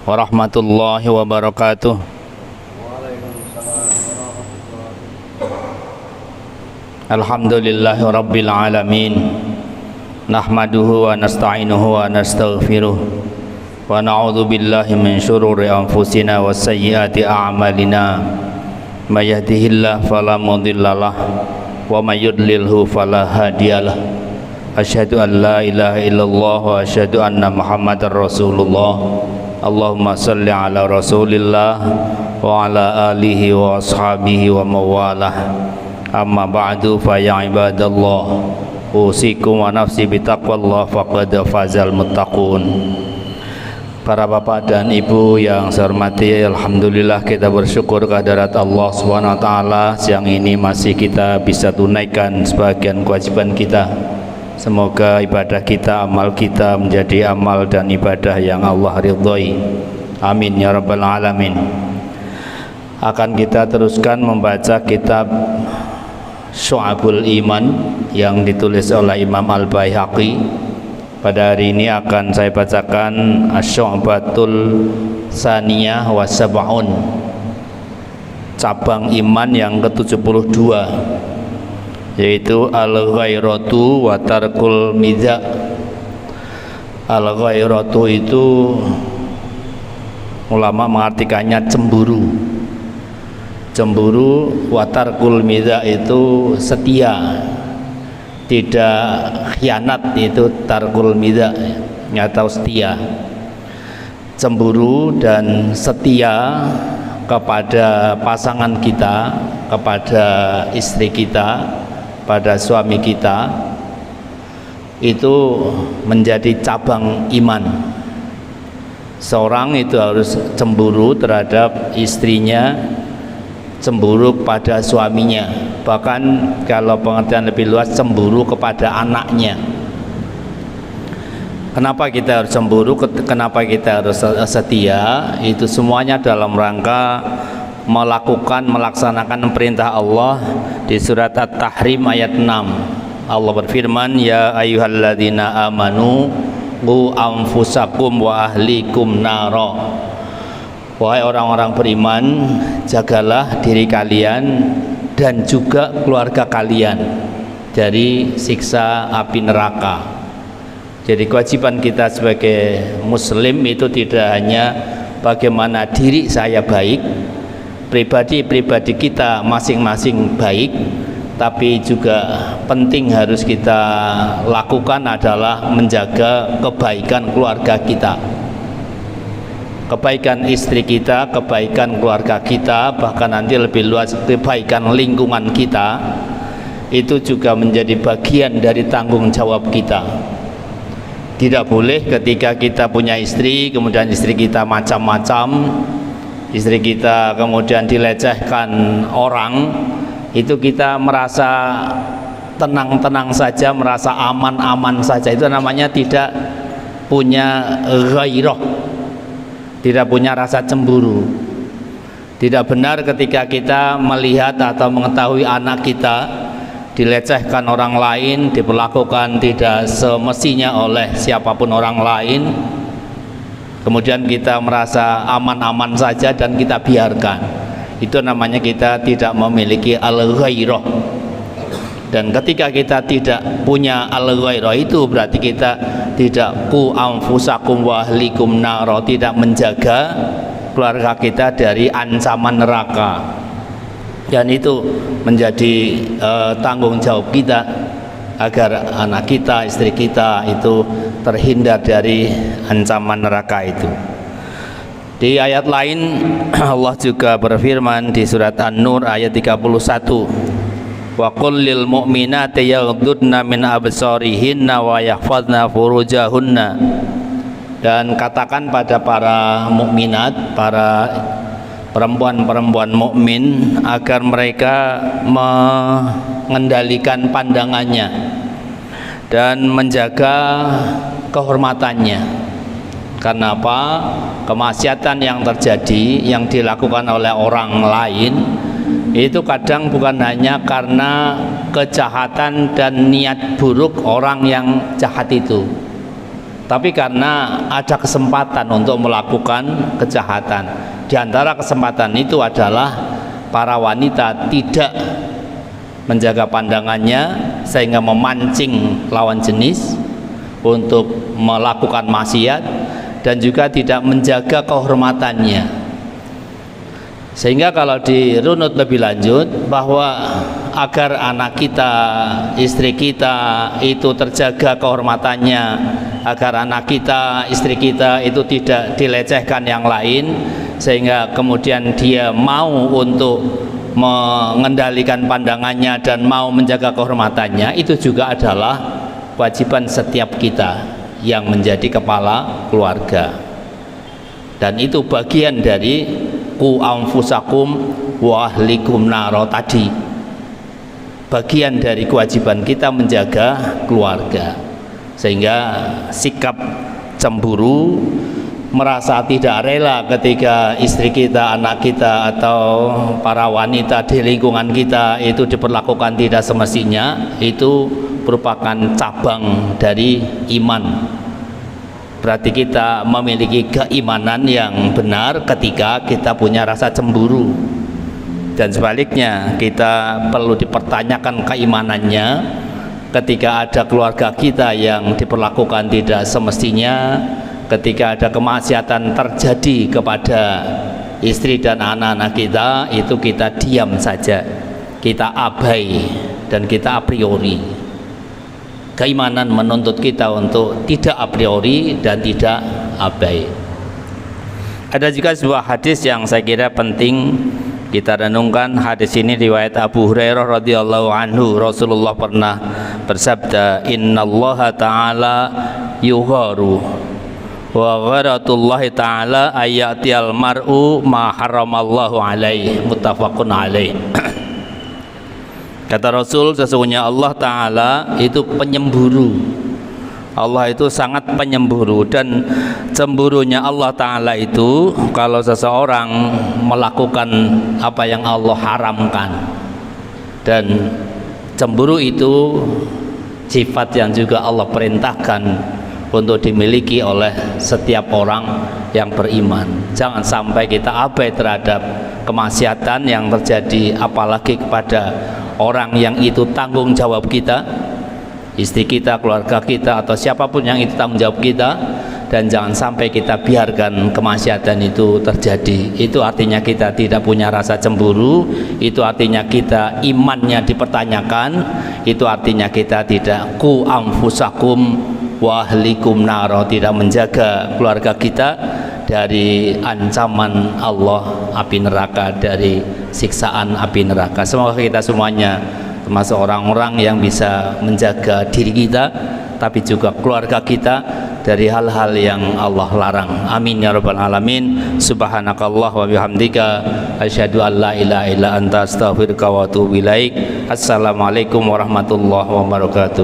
warahmatullahi wabarakatuh. Alhamdulillahi rabbil alamin. Nahmaduhu wa nasta'inuhu wa nastaghfiruh. Wa na'udzu billahi min syururi anfusina wa sayyiati a'malina. May yahdihillahu fala mudhillalah wa may yudlilhu fala hadiyalah. Asyhadu an la ilaha illallah wa asyhadu anna Muhammadar Rasulullah. Allahumma shalli ala Rasulillah wa ala alihi wa ashabihi wa mawalah. Amma ba'du fa ya ibadallah, usikum wa nafsi bitaqwallah faqad fazal muttaqun. Para bapak dan ibu yang saya hormati, alhamdulillah kita bersyukur kehadirat Allah Subhanahu wa taala, siang ini masih kita bisa tunaikan sebagian kewajiban kita. Semoga ibadah kita, amal kita menjadi amal dan ibadah yang Allah ridhoi. Amin ya rabbal alamin. Akan kita teruskan membaca kitab Syu'abul Iman yang ditulis oleh Imam Al-Baihaqi. Pada hari ini akan saya bacakan Asy-Syu'batul Tsaniyah wa Sab'un, cabang iman yang ke-72, yaitu al-ghairatu wa tarkul midza. Al-ghairatu itu ulama mengartikannya cemburu. Cemburu, wa tarkul midza itu setia, tidak khianat, itu tarkul midza atau setia. Cemburu dan setia kepada pasangan kita, kepada istri kita, pada suami kita, itu menjadi cabang iman. Seorang itu harus cemburu terhadap istrinya, cemburu kepada suaminya, bahkan kalau pengertian lebih luas, cemburu kepada anaknya. Kenapa kita harus cemburu? Kenapa kita harus setia? Itu semuanya dalam rangka melaksanakan perintah Allah di surat At-Tahrim ayat 6. Allah berfirman, ya ayyuhalladzina amanu qu anfusakum wa ahlikum nara. Wahai orang-orang beriman, jagalah diri kalian dan juga keluarga kalian dari siksa api neraka. Jadi kewajiban kita sebagai muslim itu tidak hanya bagaimana diri saya baik, pribadi kita masing-masing baik, tapi juga penting harus kita lakukan adalah menjaga kebaikan keluarga kita, kebaikan istri kita, kebaikan keluarga kita, bahkan nanti lebih luas kebaikan lingkungan kita. Itu juga menjadi bagian dari tanggung jawab kita. Tidak boleh ketika kita punya istri, kemudian istri kita macam-macam, istri kita kemudian dilecehkan orang, itu kita merasa tenang-tenang saja, merasa aman-aman saja. Itu namanya tidak punya ghairah, tidak punya rasa cemburu. Tidak benar ketika kita melihat atau mengetahui anak kita dilecehkan orang lain, diperlakukan tidak semestinya oleh siapapun orang lain, kemudian kita merasa aman-aman saja dan kita biarkan. Itu namanya kita tidak memiliki al-ghairah. Dan ketika kita tidak punya al-ghairah, itu berarti kita tidak qu anfusakum wa ahlikum nara, tidak menjaga keluarga kita dari ancaman neraka. Dan itu menjadi tanggung jawab kita agar anak kita, istri kita itu terhindar dari ancaman neraka itu. Di ayat lain Allah juga berfirman di surat An-Nur ayat 31, wa qul lil mu'minati yaghdudna min absarihinna wa yahfazna furujahunna. Dan katakan pada para mukminat, para perempuan-perempuan mukmin, agar mereka mengendalikan pandangannya dan menjaga kehormatannya. Karena apa? Kemaksiatan yang terjadi, yang dilakukan oleh orang lain, itu kadang bukan hanya karena kejahatan dan niat buruk orang yang jahat itu, tapi karena ada kesempatan untuk melakukan kejahatan. Di antara kesempatan itu adalah para wanita tidak menjaga pandangannya sehingga memancing lawan jenis untuk melakukan maksiat, dan juga tidak menjaga kehormatannya. Sehingga kalau dirunut lebih lanjut bahwa agar anak kita, istri kita itu terjaga kehormatannya, agar anak kita, istri kita itu tidak dilecehkan yang lain, sehingga kemudian dia mau untuk mengendalikan pandangannya dan mau menjaga kehormatannya, itu juga adalah kewajiban setiap kita yang menjadi kepala keluarga. Dan itu bagian dari ku anfusakum wa ahlikum naro tadi, bagian dari kewajiban kita menjaga keluarga. Sehingga sikap cemburu, merasa tidak rela ketika istri kita, anak kita, atau para wanita di lingkungan kita itu diperlakukan tidak semestinya, itu merupakan cabang dari iman. Berarti kita memiliki keimanan yang benar ketika kita punya rasa cemburu. Dan sebaliknya, kita perlu dipertanyakan keimanannya ketika ada keluarga kita yang diperlakukan tidak semestinya, ketika ada kemaksiatan terjadi kepada istri dan anak-anak kita, itu kita diam saja, kita abai, dan kita a priori. Keimanan menuntut kita untuk tidak a priori dan tidak abai. Ada juga sebuah hadis yang saya kira penting kita renungkan. Hadis ini riwayat Abu Hurairah radhiyallahu anhu. Rasulullah pernah bersabda, innallaha ta'ala yugharu wa gharatullahi ta'ala ayyatiyal mar'u ma haramallahu alaihi, muttafaqun alaih. Kata Rasul, sesungguhnya Allah Ta'ala itu penyemburu. Allah itu sangat penyemburu, dan cemburunya Allah Ta'ala itu kalau seseorang melakukan apa yang Allah haramkan. Dan cemburu itu sifat yang juga Allah perintahkan untuk dimiliki oleh setiap orang yang beriman. Jangan sampai kita abai terhadap kemaksiatan yang terjadi, apalagi kepada orang yang itu tanggung jawab kita, istri kita, keluarga kita, atau siapapun yang itu tanggung jawab kita. Dan jangan sampai kita biarkan kemaksiatan itu terjadi. Itu artinya kita tidak punya rasa cemburu, itu artinya kita imannya dipertanyakan, itu artinya kita tidak ku anfusakum wa ahlikum naro, tidak menjaga keluarga kita dari ancaman Allah api neraka, dari siksaan api neraka. Semoga kita semuanya termasuk orang-orang yang bisa menjaga diri kita, tapi juga keluarga kita dari hal-hal yang Allah larang. Amin ya rabbal alamin. Subhanakallah wa bihamdika asyhadu an la ilaha illa anta astaghfiruka wa atubu ilaik. Assalamualaikum warahmatullahi wabarakatuh.